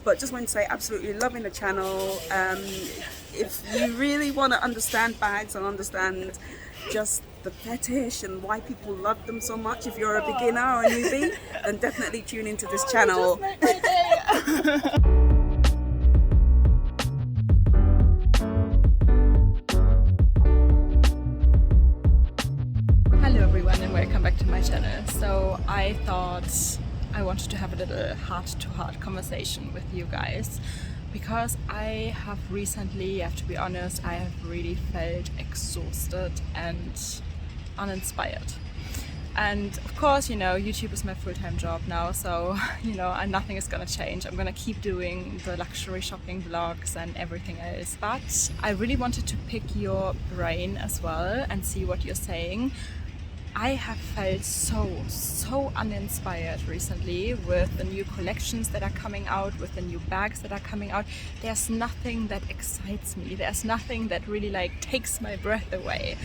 But just want to say, absolutely loving the channel. If you really want to understand bags and understand just the fetish and why people love them so much, if you're a beginner or a newbie, then definitely tune into this channel. Hello everyone and welcome back to my channel. So I thought I wanted to have a little heart-to-heart conversation with you guys because I have recently, I have to be honest, I have really felt exhausted and uninspired. And of course, you know, YouTube is my full-time job now, so you know, nothing is gonna change. I'm gonna keep doing the luxury shopping vlogs and everything else, but I really wanted to pick your brain as well and see what you're saying. I have felt so uninspired recently with the new collections that are coming out, with the new bags that are coming out. There's nothing that excites me. There's nothing that really like takes my breath away.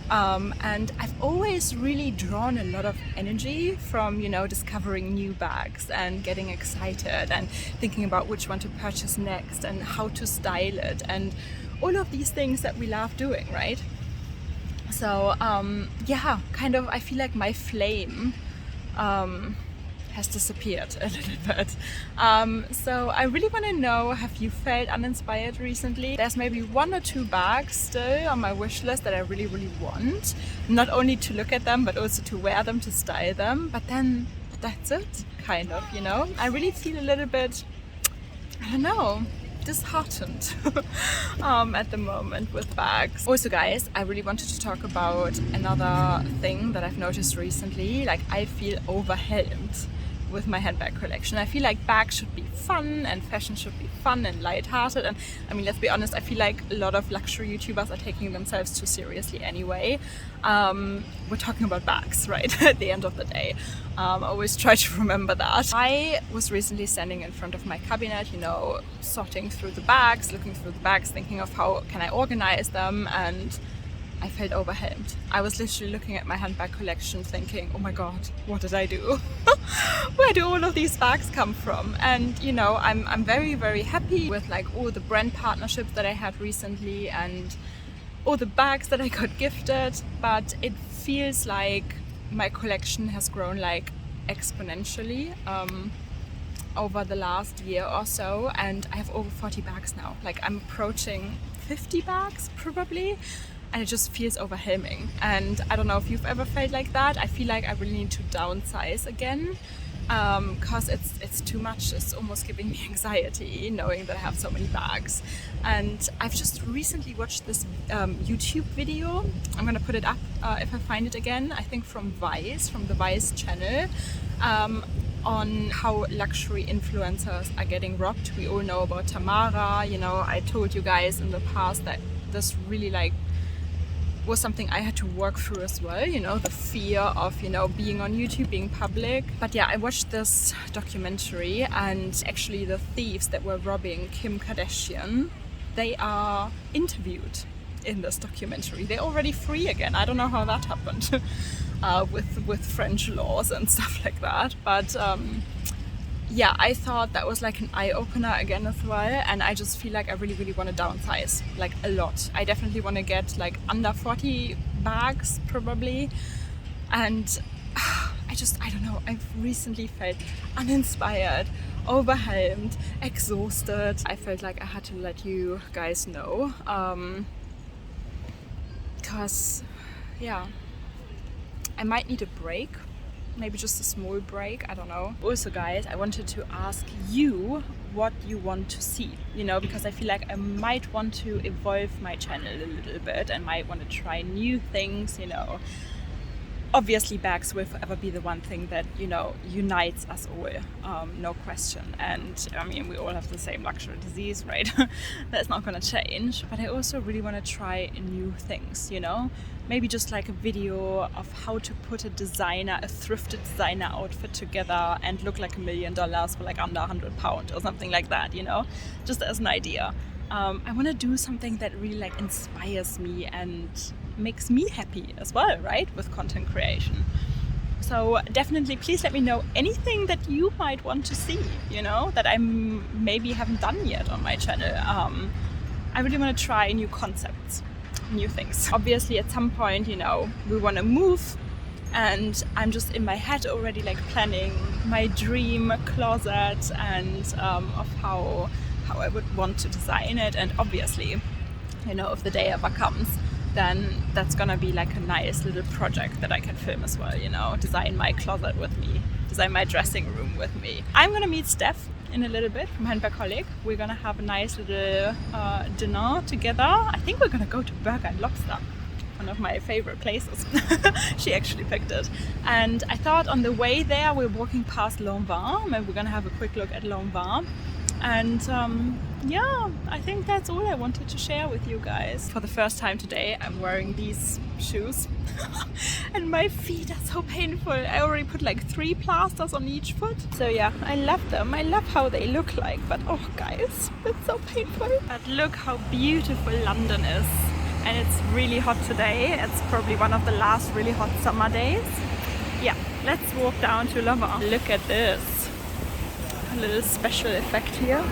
And I've always really drawn a lot of energy from, you know, discovering new bags and getting excited and thinking about which one to purchase next and how to style it and all of these things that we love doing, right? So yeah, kind of I feel like my flame has disappeared a little bit. So I really want to know, have you felt uninspired recently? There's maybe one or two bags still on my wish list that I really want, not only to look at them but also to wear them, to style them, but then that's it, kind of, you know. I really feel a little bit, I don't know, disheartened at the moment with bags. Also guys, I really wanted to talk about another thing that I've noticed recently. Like, I feel overwhelmed with my handbag collection. I feel like bags should be fun and fashion should be fun and light-hearted, and I mean, let's be honest, I feel like a lot of luxury YouTubers are taking themselves too seriously anyway. We're talking about bags, right? At the end of the day. I always try to remember that. I was recently standing in front of my cabinet, you know, sorting through the bags, looking through the bags, thinking of how can I organize them, and I felt overwhelmed. I was literally looking at my handbag collection thinking, oh my god, what did I do? Where do all of these bags come from? And you know, I'm very happy with like all the brand partnerships that I had recently and all the bags that I got gifted, but it feels like my collection has grown like exponentially over the last year or so, and I have over 40 bags now. Like, I'm approaching 50 bags probably, and it just feels overwhelming. And I don't know if you've ever felt like that. I feel like I really need to downsize again because it's too much. It's almost giving me anxiety knowing that I have so many bags. And I've just recently watched this YouTube video. I'm gonna put it up if I find it again. I think from Vice, from the Vice channel, on how luxury influencers are getting robbed. We all know about Tamara. You know, I told you guys in the past that this really like was something I had to work through as well, you know, the fear of, you know, being on YouTube, being public. But yeah, I watched this documentary, and actually the thieves that were robbing Kim Kardashian, they are interviewed in this documentary. They're already free again. I don't know how that happened with French laws and stuff like that. But yeah, I thought that was like an eye-opener again as well, and I just feel like I really want to downsize, like a lot. I definitely want to get like under 40 bags probably, and I don't know, I've recently felt uninspired, overwhelmed, exhausted. I felt like I had to let you guys know, because yeah, I might need a break. Maybe just a small break, I don't know. Also guys, I wanted to ask you what you want to see, you know, because I feel like I might want to evolve my channel a little bit and might want to try new things, you know. Obviously bags will forever be the one thing that, you know, unites us all, no question. And I mean, we all have the same luxury disease, right? That's not gonna change. But I also really want to try new things, you know. Maybe just like a video of how to put a thrifted designer outfit together and look like $1 million for like under £100 or something like that, you know, just as an idea. I want to do something that really like inspires me and makes me happy as well, right, with content creation. So definitely please let me know anything that you might want to see, you know, that I maybe haven't done yet on my channel. I really want to try new concepts, new things. Obviously at some point, you know, we want to move, and I'm just in my head already like planning my dream closet and of how I would want to design it. And obviously, you know, if the day ever comes, then that's gonna be like a nice little project that I can film as well, you know, design my closet with me, design my dressing room with me. I'm gonna meet Steph in a little bit from Handbag. We're gonna have a nice little dinner together. I think we're gonna go to Burger and Lobster, one of my favorite places. She actually picked it. And I thought on the way there, we're walking past Lanvin, and we're gonna have a quick look at Lanvin. And yeah, I think that's all I wanted to share with you guys. For the first time today, I'm wearing these shoes and my feet are so painful. I already put like 3 plasters on each foot. So yeah, I love them. I love how they look like, but oh guys, it's so painful. But look how beautiful London is. And it's really hot today. It's probably one of the last really hot summer days. Yeah, let's walk down to Lanvin. Look at this. A little special effect here.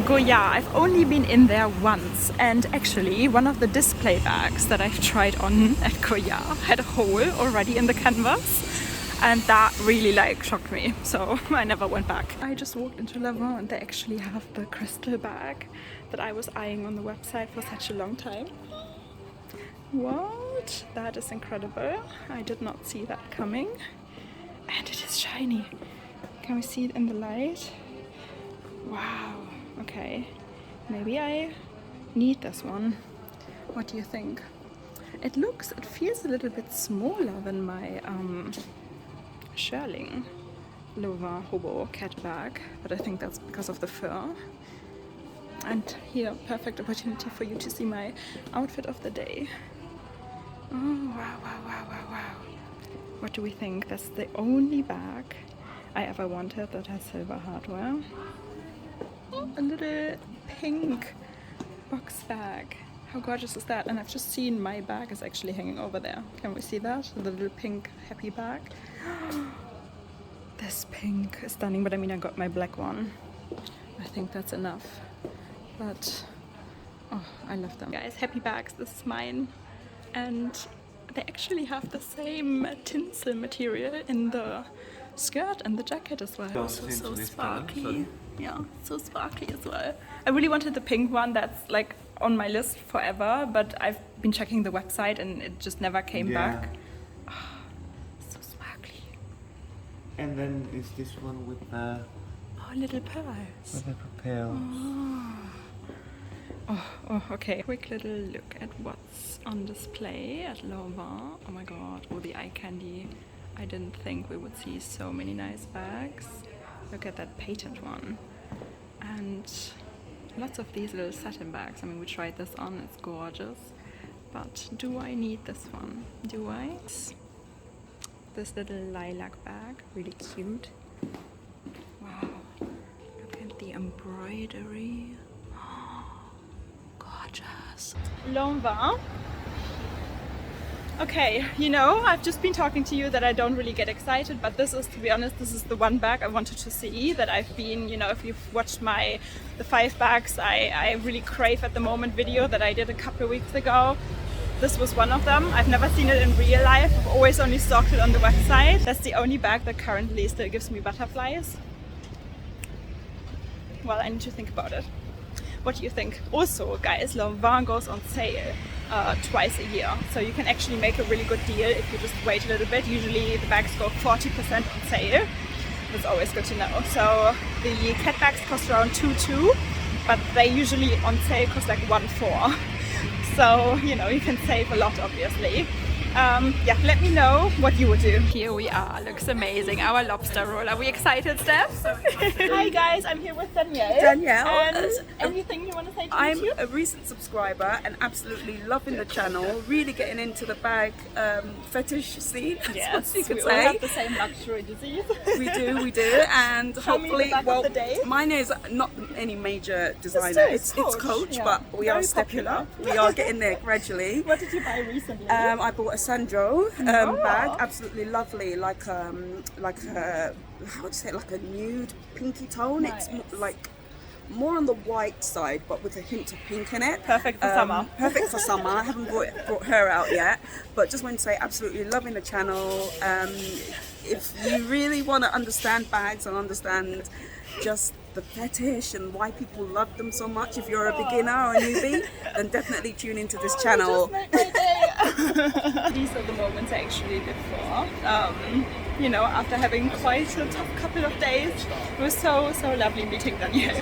Goya, I've only been in there once, and actually one of the display bags that I've tried on at Goya had a hole already in the canvas, and that really like shocked me, so I never went back. I just walked into Lanvin and they actually have the crystal bag that I was eyeing on the website for such a long time. What? That is incredible. I did not see that coming, and it is shiny. Can we see it in the light? Wow, okay. Maybe I need this one. What do you think? It feels a little bit smaller than my Sherling Louvain Hobo cat bag, but I think that's because of the fur. And here, perfect opportunity for you to see my outfit of the day. Oh, wow, wow, wow, wow, wow. What do we think? That's the only bag I ever wanted that has silver hardware. Oh, a little pink box bag. How gorgeous is that? And I've just seen my bag is actually hanging over there. Can we see that? The little pink happy bag. This pink is stunning, but I mean I got my black one. I think that's enough. But oh, I love them. Guys, happy bags, this is mine. And they actually have the same tinsel material in the skirt and the jacket as well. Also so sparkly. Yeah, so sparkly as well. I really wanted the pink one. That's like on my list forever, but I've been checking the website and it just never came back. Oh, so sparkly. And then is this one with the little pearls. With the pearls. Oh, okay. Quick little look at what's on display at Lanvin. Oh my god, all the eye candy. I didn't think we would see so many nice bags. Look at that patent one. And lots of these little satin bags. I mean, we tried this on, it's gorgeous. But do I need this one? Do I? This little lilac bag, really cute. Wow, look at the embroidery. Gorgeous. Lanvin. Okay, you know, I've just been talking to you that I don't really get excited, but this is, to be honest, this is the one bag I wanted to see, that I've been, you know, if you've watched the 5 bags I really crave at the moment video that I did a couple of weeks ago, this was one of them. I've never seen it in real life, I've always only stalked it on the website. That's the only bag that currently still gives me butterflies. Well, I need to think about it. What do you think? Also, guys, Lanvin goes on sale twice a year, so you can actually make a really good deal if you just wait a little bit. Usually the bags go 40% on sale. That's always good to know. So the cat bags cost around 2,2, but they usually on sale cost like 1,4. So, you know, you can save a lot, obviously. Yeah, let me know what you would do. Here we are, looks amazing, our lobster roll. Are we excited, Steph? Hi guys, I'm here with Danielle. And anything you want to say to I'm YouTube? a recent subscriber and absolutely loving the channel, really getting into the bag fetish scene, Yes, you could we say. all have the same luxury disease. We do, and Tell me hopefully, the bag of well, the day. mine is not any major designer, It's Coach, yeah. but we Very are stepping popular. up, we are getting there gradually. What did you buy recently? I bought a Sandro bag, absolutely lovely, like how would you say, like a nude pinky tone. Nice. It's like more on the white side, but with a hint of pink in it. Perfect for summer. Perfect for summer. I haven't brought her out yet, but just want to say absolutely loving the channel. If you really want to understand bags and understand just the fetish and why people love them so much, if you're a beginner or a newbie, then definitely tune into this channel. Just made my day. These are the moments I actually live for. You know, after having quite a tough couple of days, it was so lovely meeting Daniel.